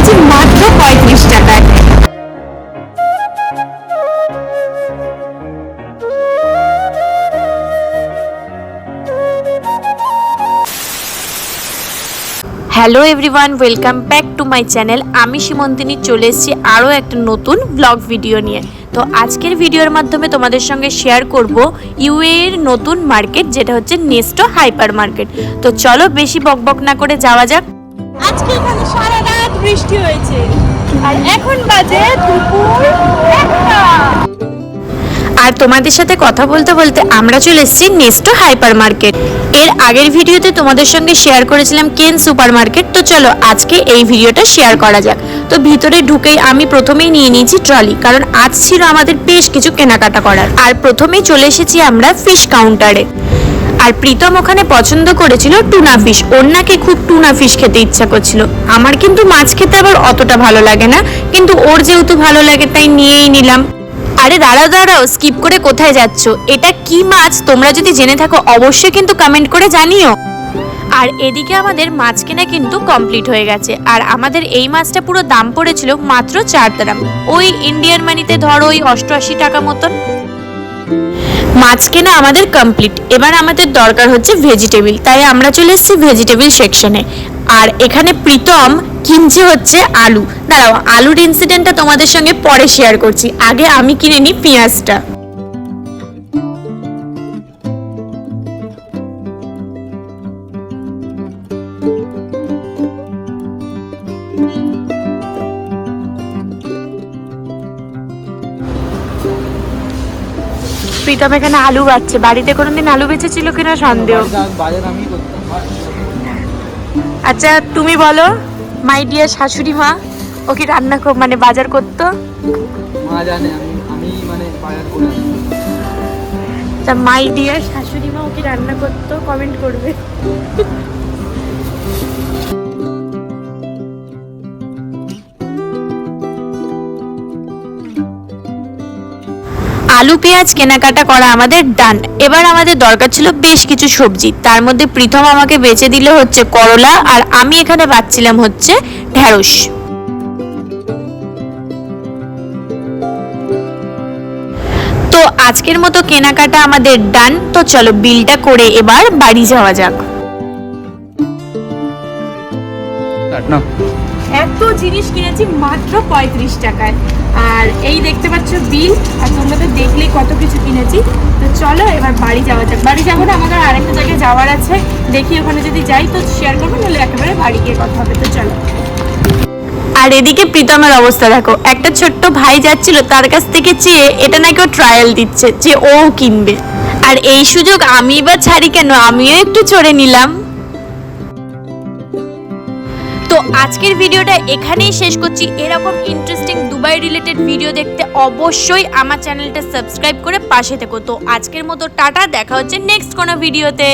কিনেছি মাত্র 35 টাকায়। Hello everyone, welcome back to my channel. আমি সীমন্তিনী চলে এসেছি আরও একটা নতুন ব্লগ ভিডিও নিয়ে। তো আজকের ভিডিওর মাধ্যমে তোমাদের সঙ্গে শেয়ার করব ইউএ এর নতুন মার্কেট, যেটা হচ্ছে নেস্টো হাইপার মার্কেট। তো চলো বেশি বকবক না করে যাওয়া যাক। আজকে এখানে সারা রাত বৃষ্টি হয়েছে আর এখন বাজে দুপুর 1টা। আর তোমাদের সাথে কথা বলতে বলতে আমরা চলে এসেছি নেস্টো হাইপার মার্কেট। এর আগের ভিডিওতে তোমাদের সঙ্গে শেয়ার করেছিলাম কেন সুপার মার্কেট। তো চলো আজকে এই ভিডিওটা শেয়ার করা যাক। তো ভিতরে ঢুকেই আমি প্রথমেই নিয়ে নিয়েছি ট্রলি, কারণ আজ ছিল আমাদের বেশ কিছু কেনাকাটা করার। আর প্রথমেই চলে এসেছি আমরা ফিশ কাউন্টারে। আর প্রীতম ওখানে পছন্দ করেছিল টুনা ফিশ, ওর নাকি খুব টুনা ফিশ খেতে ইচ্ছা করছিল। আমার কিন্তু মাছ খেতে আবার অতটা ভালো লাগে না, কিন্তু ওর যেহেতু ভালো লাগে তাই নিয়েই নিলাম। আরে দাঁড়াও, স্কিপ করে কোথায় যাচ্ছ? এটা কি মাছ তোমরা যদি জেনে থাকো অবশ্যই কিন্তু কমেন্ট করে জানিও। আর এদিকে আমাদের মাছ কেনা কিন্তু কমপ্লিট হয়ে গেছে। আর আমাদের এই মাছটা পুরো দাম পড়েছিল মাত্র 4 দিরহাম, ওই ইন্ডিয়ান মানিতে ধরো ওই 88 টাকা মতন। মাছ কেনা আমাদের কমপ্লিট। এবার আমাদের দরকার হচ্ছে ভেজিটেবিল, তাই আমরা চলে এসেছি ভেজিটেবিল সেকশনে। আর এখানে প্রীতম কিনছে হচ্ছে আলু। দাঁড়াও, আলুর ইনসিডেন্টটা তোমাদের সঙ্গে পরে শেয়ার করছি, আগে আমি কিনে নিই পেঁয়াজটা। প্রীতম এখানে আলু বাচ্ছে, বাড়িতে কোনোদিন আলু বেচেছিল কিনা সন্দেহ। আচ্ছা তুমি বলো, মাই ডিয়ার শাশুড়ি মা, ও কি রান্না মানে বাজার করতো? মা জানে, আমি মানে বাজার করে। তা মাই ডিয়ার শাশুড়ি মা ও কি রান্না করতো? কমেন্ট করবে। আলু পেঁয়াজ কেনাকাটা করা আমাদের ডান। এবার আমাদের দরকার ছিল বেশ কিছু সবজি। তার মধ্যে প্রীতম আমাকে বেছে দিল হচ্ছে করলা, আর আমি এখানে বাচ্ছিলাম হচ্ছে ঢেঁড়স। তো আজকের মতো কেনাকাটা আমাদের ডান। তো চলো বিলটা করে এবার বাড়ি যাওয়া যাক। এত জিনিস কিনেছি মাত্র 35 টাকায়। আর এই দেখতে পাচ্ছ বিল, আর তোমরা তো দেখলেই কত কিছু কিনেছি। তো চলো এবার বাড়ি যাওয়া যাক। বাড়ি যাবো না, আমাদের আরেকটা জায়গায় যাওয়ার আছে, দেখি ওখানে যদি যাই তো শেয়ার করবো, নাহলে একেবারে বাড়ি গিয়ে কথা হবে। তো চলো। আর এদিকে প্রীতমের অবস্থা দেখো, একটা ছোট্ট ভাই যাচ্ছিল, তার কাছ থেকে চেয়ে এটা নাকি ও ট্রায়াল দিচ্ছে যে ও কিনবে। আর এই সুযোগ আমি এবার ছাড়ি কেন, আমিও একটু চড়ে নিলাম। তো আজকের ভিডিওটা এখানেই শেষ করছি। এরকম ইন্টারেস্টিং দুবাই রিলেটেড ভিডিও দেখতে অবশ্যই আমার চ্যানেলটা সাবস্ক্রাইব করে পাশে থেকো। তো আজকের মতো টাটা, দেখা হচ্ছে নেক্সট কোনো ভিডিওতে।